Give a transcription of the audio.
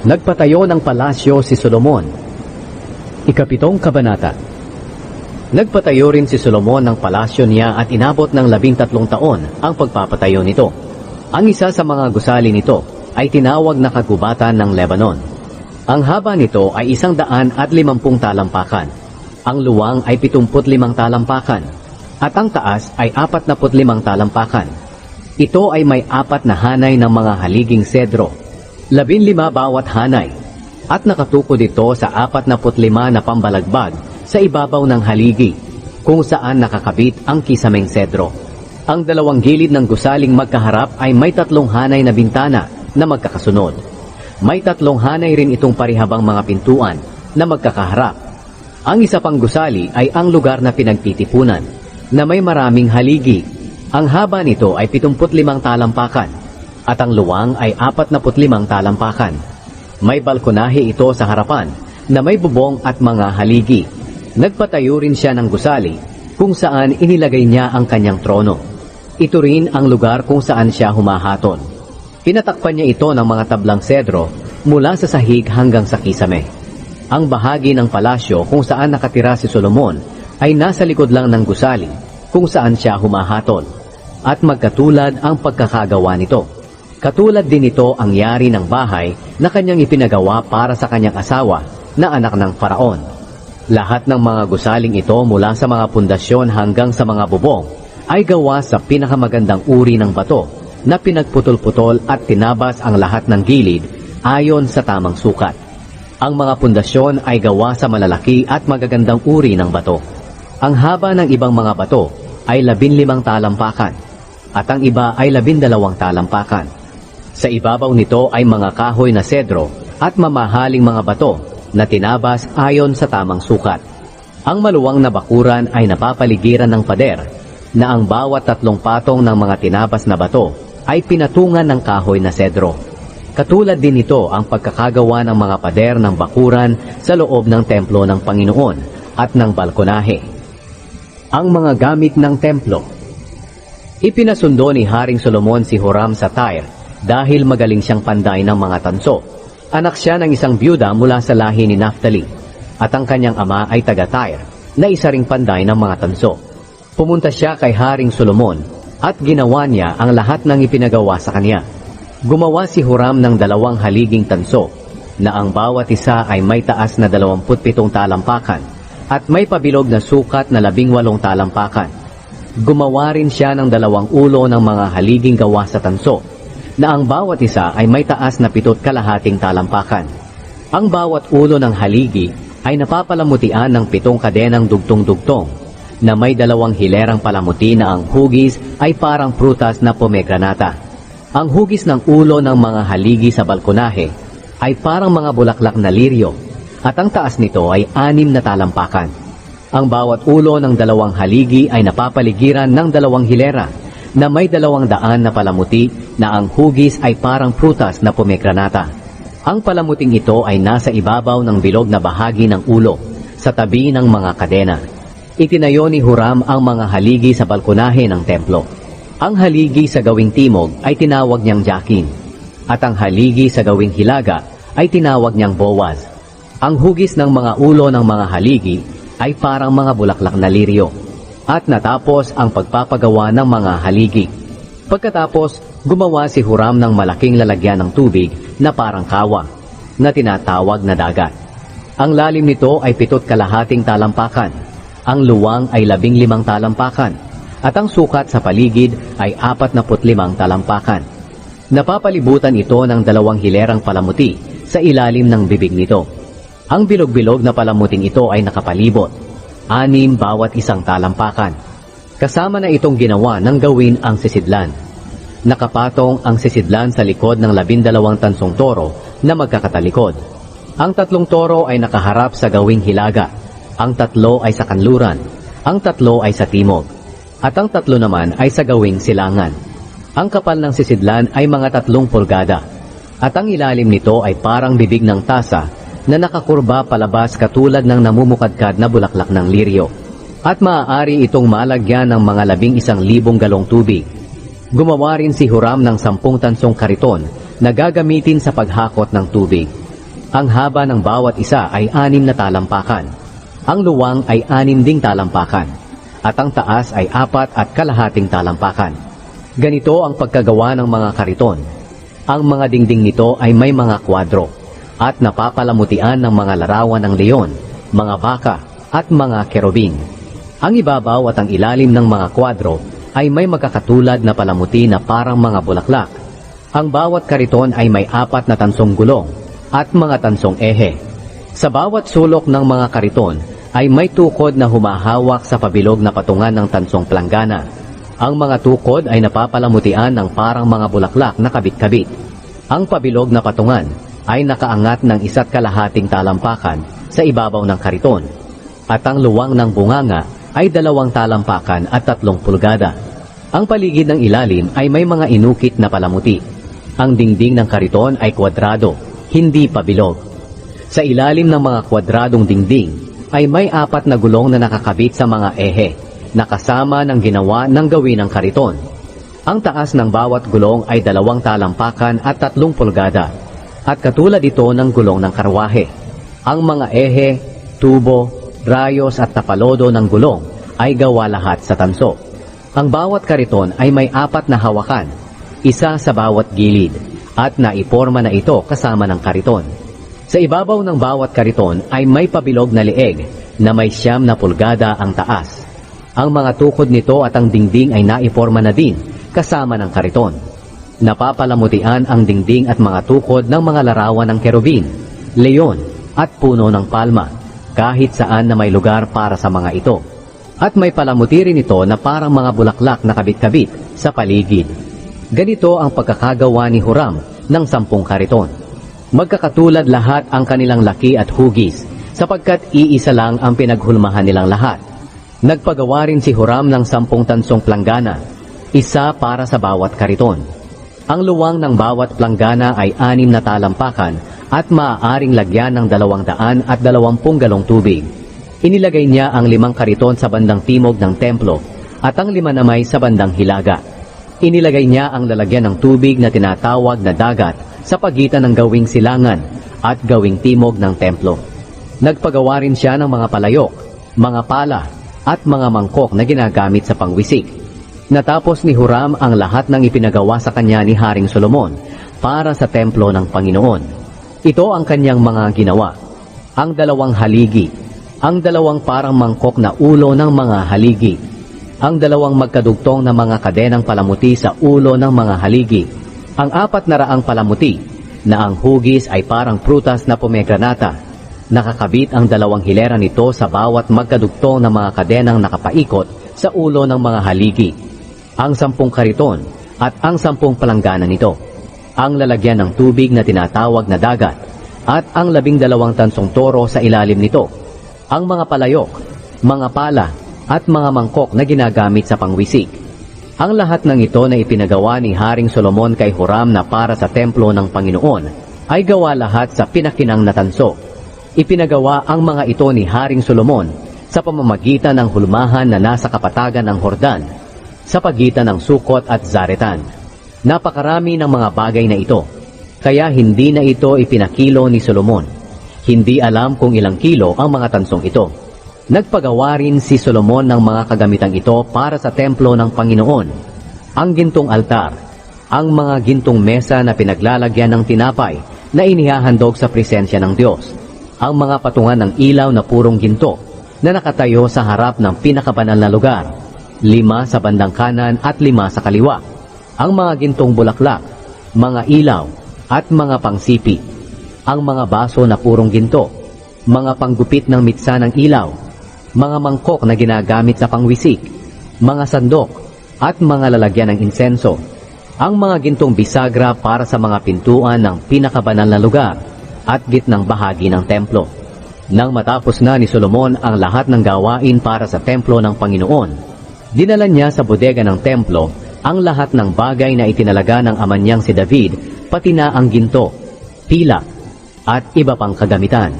Nagpatayo ng palasyo si Solomon. Ikapitong kabanata. Nagpatayo rin si Solomon ng palasyo niya at inabot ng 13 taon ang pagpapatayo nito. Ang isa sa mga gusali nito ay tinawag na kagubatan ng Lebanon. Ang haba nito ay 150 talampakan. Ang luwang ay 75 talampakan. At ang taas ay 45 talampakan. Ito ay may 4 na hanay ng mga haliging sedro, 15 bawat hanay, at nakatukod ito sa 45 na pambalagbag sa ibabaw ng haligi, kung saan nakakabit ang kisameng sedro. Ang dalawang gilid ng gusaling magkaharap ay may 3 hanay na bintana na magkakasunod. May 3 hanay rin itong parihabang mga pintuan na magkakaharap. Ang isa pang gusali ay ang lugar na pinagtitipunan, na may maraming haligi. Ang haba nito ay 75 talampakan, at ang luwang ay 45 talampakan. May balkonahe ito sa harapan, na may bubong at mga haligi. Nagpatayo rin siya ng gusali, kung saan inilagay niya ang kanyang trono. Ito rin ang lugar kung saan siya humahatol. Pinatakpan niya ito ng mga tablang sedro, mula sa sahig hanggang sa kisame. Ang bahagi ng palasyo kung saan nakatira si Solomon, ay nasa likod lang ng gusali, kung saan siya humahatol. At magkatulad ang pagkakagawa nito. Katulad din ito ang yari ng bahay na kanyang ipinagawa para sa kanyang asawa na anak ng Faraon. Lahat ng mga gusaling ito mula sa mga pundasyon hanggang sa mga bubong ay gawa sa pinakamagandang uri ng bato na pinagputol-putol at tinabas ang lahat ng gilid ayon sa tamang sukat. Ang mga pundasyon ay gawa sa malalaki at magagandang uri ng bato. Ang haba ng ibang mga bato ay 15 talampakan at ang iba ay 12 talampakan. Sa ibabaw nito ay mga kahoy na sedro at mamahaling mga bato na tinabas ayon sa tamang sukat. Ang maluwang na bakuran ay napapaligiran ng pader na ang bawat 3 patong ng mga tinabas na bato ay pinatungan ng kahoy na sedro. Katulad din ito ang pagkakagawa ng mga pader ng bakuran sa loob ng templo ng Panginoon at ng balkonahe. Ang mga gamit ng templo. Ipinasundo ni Haring Solomon si Huram sa Tyre dahil magaling siyang panday ng mga tanso. Anak siya ng isang byuda mula sa lahi ni Naphtali, at ang kanyang ama ay taga-Tyre, na isa ring panday ng mga tanso. Pumunta siya kay Haring Solomon, at ginawa niya ang lahat ng ipinagawa sa kanya. Gumawa si Huram ng 2 haliging tanso, na ang bawat isa ay may taas na 27 talampakan, at may pabilog na sukat na 18 talampakan. Gumawa rin siya ng 2 ulo ng mga haliging gawa sa tanso, na ang bawat isa ay may taas na 7 kalahating talampakan. Ang bawat ulo ng haligi ay napapalamutian ng 7 kadenang dugtong-dugtong, na may 2 hilerang palamuti na ang hugis ay parang prutas na pomegranata. Ang hugis ng ulo ng mga haligi sa balkonahe ay parang mga bulaklak na liryo, at ang taas nito ay 6 na talampakan. Ang bawat ulo ng 2 haligi ay napapaligiran ng 2 hilera, na may 200 na palamuti na ang hugis ay parang prutas na pomegranata. Ang palamuting ito ay nasa ibabaw ng bilog na bahagi ng ulo, sa tabi ng mga kadena. Itinayo ni Huram ang mga haligi sa balkonahe ng templo. Ang haligi sa gawing timog ay tinawag niyang Jakin, at ang haligi sa gawing hilaga ay tinawag niyang Boaz. Ang hugis ng mga ulo ng mga haligi ay parang mga bulaklak na liryo. At natapos ang pagpapagawa ng mga haligi. Pagkatapos, gumawa si Huram ng malaking lalagyan ng tubig na parang kawa, na tinatawag na dagat. Ang lalim nito ay 7 kalahating talampakan, ang luwang ay 15 talampakan, at ang sukat sa paligid ay 45 talampakan. Napapalibutan ito ng 2 hilerang palamuti sa ilalim ng bibig nito. Ang bilog-bilog na palamuting ito ay nakapalibot, 6 bawat isang talampakan. Kasama na itong ginawa ng gawin ang sisidlan. Nakapatong ang sisidlan sa likod ng 12 tansong toro na magkakatalikod. Ang 3 toro ay nakaharap sa gawing hilaga, ang 3 ay sa kanluran, ang 3 ay sa timog, at ang 3 naman ay sa gawing silangan. Ang kapal ng sisidlan ay mga 3 pulgada, at ang ilalim nito ay parang bibig ng tasa na nakakurba palabas katulad ng namumukadkad na bulaklak ng liryo. At maaari itong malagyan ng mga 11,000 galong tubig. Gumawa rin si Huram ng 10 tansong kariton na gagamitin sa paghakot ng tubig. Ang haba ng bawat isa ay 6 na talampakan. Ang luwang ay 6 ding talampakan. At ang taas ay 4.5 talampakan. Ganito ang pagkagawa ng mga kariton. Ang mga dingding nito ay may mga kwadro at napapalamutian ng mga larawan ng leon, mga baka at mga kerubing. Ang ibabaw at ang ilalim ng mga kwadro ay may magkakatulad na palamuti na parang mga bulaklak. Ang bawat kariton ay may 4 na tansong gulong at mga tansong ehe. Sa bawat sulok ng mga kariton ay may tukod na humahawak sa pabilog na patungan ng tansong planggana. Ang mga tukod ay napapalamutian ng parang mga bulaklak na kabit-kabit. Ang pabilog na patungan ay nakaangat ng 1.5 talampakan sa ibabaw ng kariton. At ang luwang ng bunganga ay 2 talampakan at 3 pulgada. Ang paligid ng ilalim ay may mga inukit na palamuti. Ang dingding ng kariton ay kwadrado, hindi pabilog. Sa ilalim ng mga kwadradong dingding ay may 4 na gulong na nakakabit sa mga ehe, na kasama ng ginawa ng gawin ng kariton. Ang taas ng bawat gulong ay 2 talampakan at 3 pulgada, at katulad ito ng gulong ng karwahe. Ang mga ehe, tubo, rayos at tapalodo ng gulong ay gawa lahat sa tanso. Ang bawat kariton ay may 4 na hawakan, isa sa bawat gilid, at naiporma na ito kasama ng kariton. Sa ibabaw ng bawat kariton ay may pabilog na leeg na may 9 na pulgada ang taas. Ang mga tukod nito at ang dingding ay naiporma na din kasama ng kariton. Napapalamutian ang dingding at mga tukod ng mga larawan ng kerubin, leon at puno ng palma, kahit saan na may lugar para sa mga ito. At may palamuti rin ito na parang mga bulaklak na kabit-kabit sa paligid. Ganito ang pagkakagawa ni Huram ng 10 kariton. Magkakatulad lahat ang kanilang laki at hugis, sapagkat iisa lang ang pinaghulmahan nilang lahat. Nagpagawa rin si Huram ng 10 tansong planggana, isa para sa bawat kariton. Ang luwang ng bawat planggana ay 6 na talampakan at maaaring lagyan ng 220 galong tubig. Inilagay niya ang 5 kariton sa bandang timog ng templo at ang 5 naman sa bandang hilaga. Inilagay niya ang lalagyan ng tubig na tinatawag na dagat sa pagitan ng gawing silangan at gawing timog ng templo. Nagpagawa rin siya ng mga palayok, mga pala at mga mangkok na ginagamit sa pangwisik. Natapos ni Huram ang lahat ng ipinagawa sa kanya ni Haring Solomon para sa templo ng Panginoon. Ito ang kanyang mga ginawa: ang 2 haligi, ang 2 parang mangkok na ulo ng mga haligi, ang 2 magkadugtong na mga kadenang palamuti sa ulo ng mga haligi, ang 400 palamuti na ang hugis ay parang prutas na pomegranata. Nakakabit ang 2 hilera nito sa bawat magkadugtong na mga kadenang nakapaikot sa ulo ng mga haligi, ang 10 kariton at ang 10 palanggana nito, ang lalagyan ng tubig na tinatawag na dagat, at ang 12 tansong toro sa ilalim nito, ang mga palayok, mga pala, at mga mangkok na ginagamit sa pangwisik. Ang lahat ng ito na ipinagawa ni Haring Solomon kay Huram na para sa templo ng Panginoon ay gawa lahat sa pinakinang na tanso. Ipinagawa ang mga ito ni Haring Solomon sa pamamagitan ng hulmahan na nasa kapatagan ng Hordan, sa pagitan ng Sukot at Zaretan. Napakarami ng mga bagay na ito, kaya hindi na ito ipinakilo ni Solomon. Hindi alam kung ilang kilo ang mga tansong ito. Nagpagawa rin si Solomon ng mga kagamitang ito para sa templo ng Panginoon: ang gintong altar, ang mga gintong mesa na pinaglalagyan ng tinapay na inihahandog sa presensya ng Diyos, ang mga patungan ng ilaw na purong ginto na nakatayo sa harap ng pinakabanal na lugar, 5 sa bandang kanan at 5 sa kaliwa, ang mga gintong bulaklak, mga ilaw at mga pangsipi, ang mga baso na purong ginto, mga panggupit ng mitsa ng ilaw, mga mangkok na ginagamit sa pangwisik, mga sandok at mga lalagyan ng insenso, ang mga gintong bisagra para sa mga pintuan ng pinakabanal na lugar at gitnang bahagi ng templo. Nang matapos na ni Solomon ang lahat ng gawain para sa templo ng Panginoon, dinala niya sa bodega ng templo ang lahat ng bagay na itinalaga ng ama niyang si David, pati na ang ginto, pila at iba pang kagamitan.